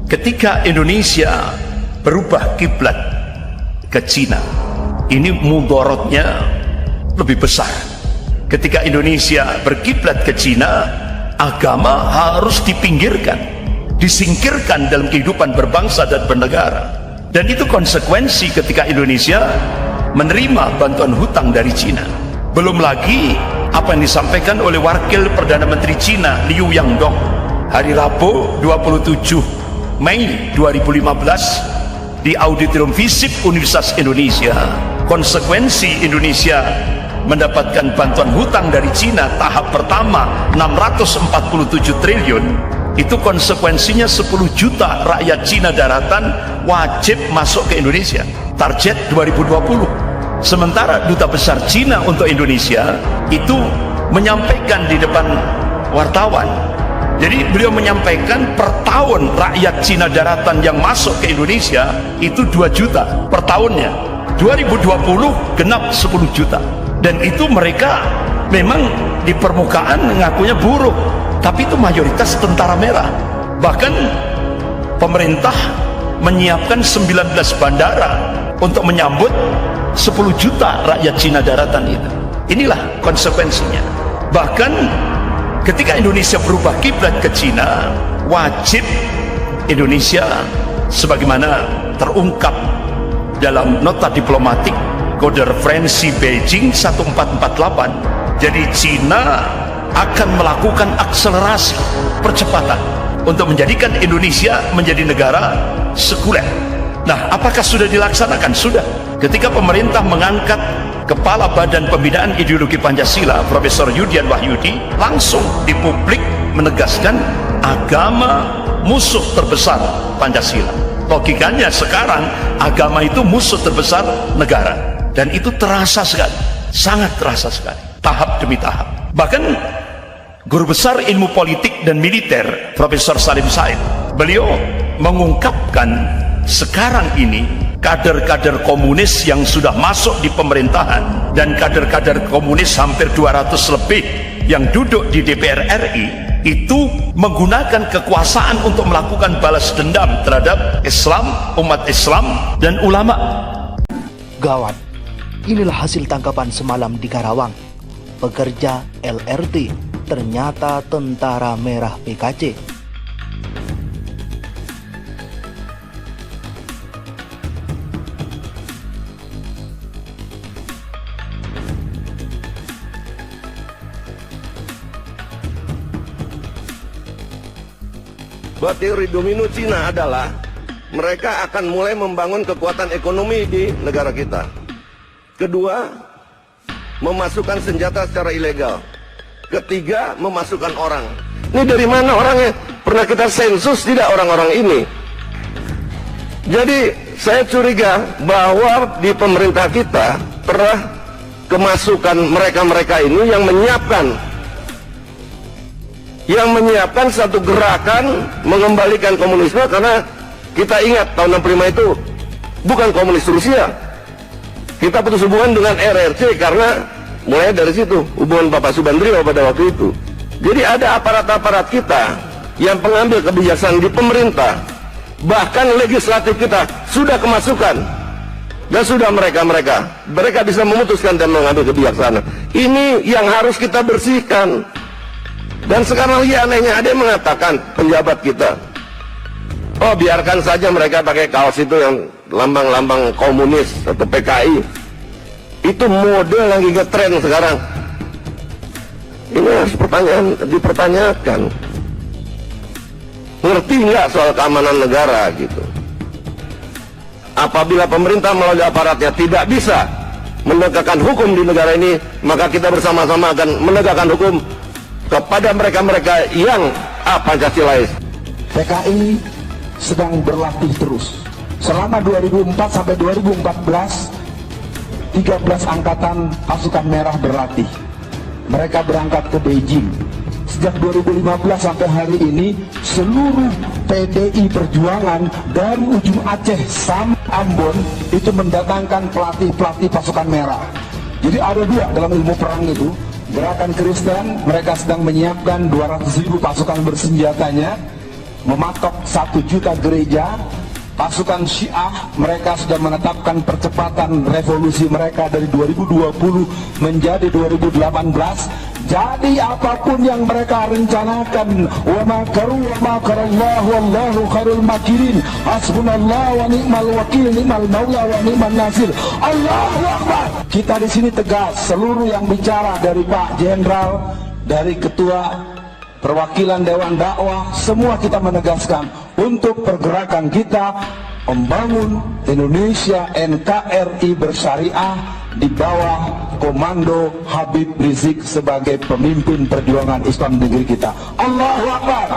Ketika Indonesia berubah kiblat ke Cina, ini mudorotnya lebih besar. Ketika Indonesia berkiblat ke Cina, agama harus dipinggirkan, disingkirkan dalam kehidupan berbangsa dan bernegara. Dan itu konsekuensi ketika Indonesia menerima bantuan hutang dari Cina. Belum lagi apa yang disampaikan oleh Wakil Perdana Menteri Cina Liu Yangdong hari Rabu 27 Mei 2015 di Auditorium FISIP Universitas Indonesia. Konsekuensi Indonesia mendapatkan bantuan hutang dari Cina tahap pertama 647 triliun, itu konsekuensinya 10 juta rakyat Cina daratan wajib masuk ke Indonesia, target 2020. Sementara Duta Besar Cina untuk Indonesia itu menyampaikan di depan wartawan, jadi beliau menyampaikan per tahun rakyat Cina daratan yang masuk ke Indonesia itu 2 juta per tahunnya. 2020 genap 10 juta. Dan itu mereka memang di permukaan mengakunya buruk, tapi itu mayoritas tentara merah. Bahkan pemerintah menyiapkan 19 bandara untuk menyambut 10 juta rakyat Cina daratan itu. Inilah konsekuensinya. Bahkan ketika Indonesia berubah kiblat ke Cina, wajib Indonesia sebagaimana terungkap dalam nota diplomatik kode referensi Beijing 1448, jadi Cina akan melakukan akselerasi percepatan untuk menjadikan Indonesia menjadi negara sekuler. Nah, apakah sudah dilaksanakan? Sudah. Ketika pemerintah mengangkat Kepala Badan Pembinaan Ideologi Pancasila Profesor Yudian Wahyudi, langsung di publik menegaskan agama musuh terbesar Pancasila. Logikanya sekarang agama itu musuh terbesar negara, dan itu terasa sekali, sangat terasa sekali, tahap demi tahap. Bahkan Guru Besar Ilmu Politik dan Militer Profesor Salim Said, beliau mengungkapkan sekarang ini kader-kader komunis yang sudah masuk di pemerintahan dan kader-kader komunis hampir 200 lebih yang duduk di DPR RI itu menggunakan kekuasaan untuk melakukan balas dendam terhadap Islam, umat Islam, dan ulama. Gawat, inilah hasil tangkapan semalam di Karawang. Pekerja LRT ternyata tentara merah PKC. Teori domino Cina adalah mereka akan mulai membangun kekuatan ekonomi di negara kita. Kedua, memasukkan senjata secara ilegal. Ketiga, memasukkan orang. Ini dari mana orangnya? Pernah kita sensus tidak orang-orang ini? Jadi saya curiga bahwa di pemerintah kita pernah kemasukan mereka-mereka ini yang menyiapkan satu gerakan mengembalikan komunisme, karena kita ingat tahun 65 itu bukan komunis Rusia. Kita putus hubungan dengan RRC karena mulai dari situ hubungan Bapak Subandrio pada waktu itu. Jadi ada aparat-aparat kita yang pengambil kebijaksanaan di pemerintah, bahkan legislatif kita sudah kemasukan, dan sudah mereka bisa memutuskan dan mengambil kebijaksanaan. Ini yang harus kita bersihkan. Dan sekarang lagi anehnya ada yang mengatakan penjabat kita, oh biarkan saja mereka pakai kaos itu yang lambang-lambang komunis atau PKI. Itu model yang lagi ngetren sekarang. Ini harus dipertanyakan. Ngerti nggak soal keamanan negara gitu? Apabila pemerintah melalui aparatnya tidak bisa menegakkan hukum di negara ini, maka kita bersama-sama akan menegakkan hukum kepada mereka-mereka yang Pancasilais. PKI sedang berlatih terus. Selama 2004 sampai 2014, 13 angkatan pasukan merah berlatih. Mereka berangkat ke Beijing. Sejak 2015 sampai hari ini, seluruh PDI Perjuangan dari ujung Aceh sampai Ambon itu mendatangkan pelatih-pelatih pasukan merah. Jadi ada dua dalam ilmu perang itu. Gerakan Kristen, mereka sedang menyiapkan 200.000 pasukan bersenjatanya. mematok 1 juta gereja. Pasukan Syiah mereka sudah menetapkan percepatan revolusi mereka dari 2020 menjadi 2018. Jadi apapun yang mereka rencanakan, wa makaru wa makarallahu wallahu khairul makirin, hasbunallahu wa ni'mal wakil, ni'mal maula wa ni'man nasir. Allahu Akbar. Kita di sini tegas, seluruh yang bicara dari Pak Jenderal, dari Ketua Perwakilan Dewan Dakwah, semua kita menegaskan untuk pergerakan kita membangun Indonesia NKRI bersyariah di bawah komando Habib Rizik sebagai pemimpin perjuangan Islam negeri kita. Allahu Akbar.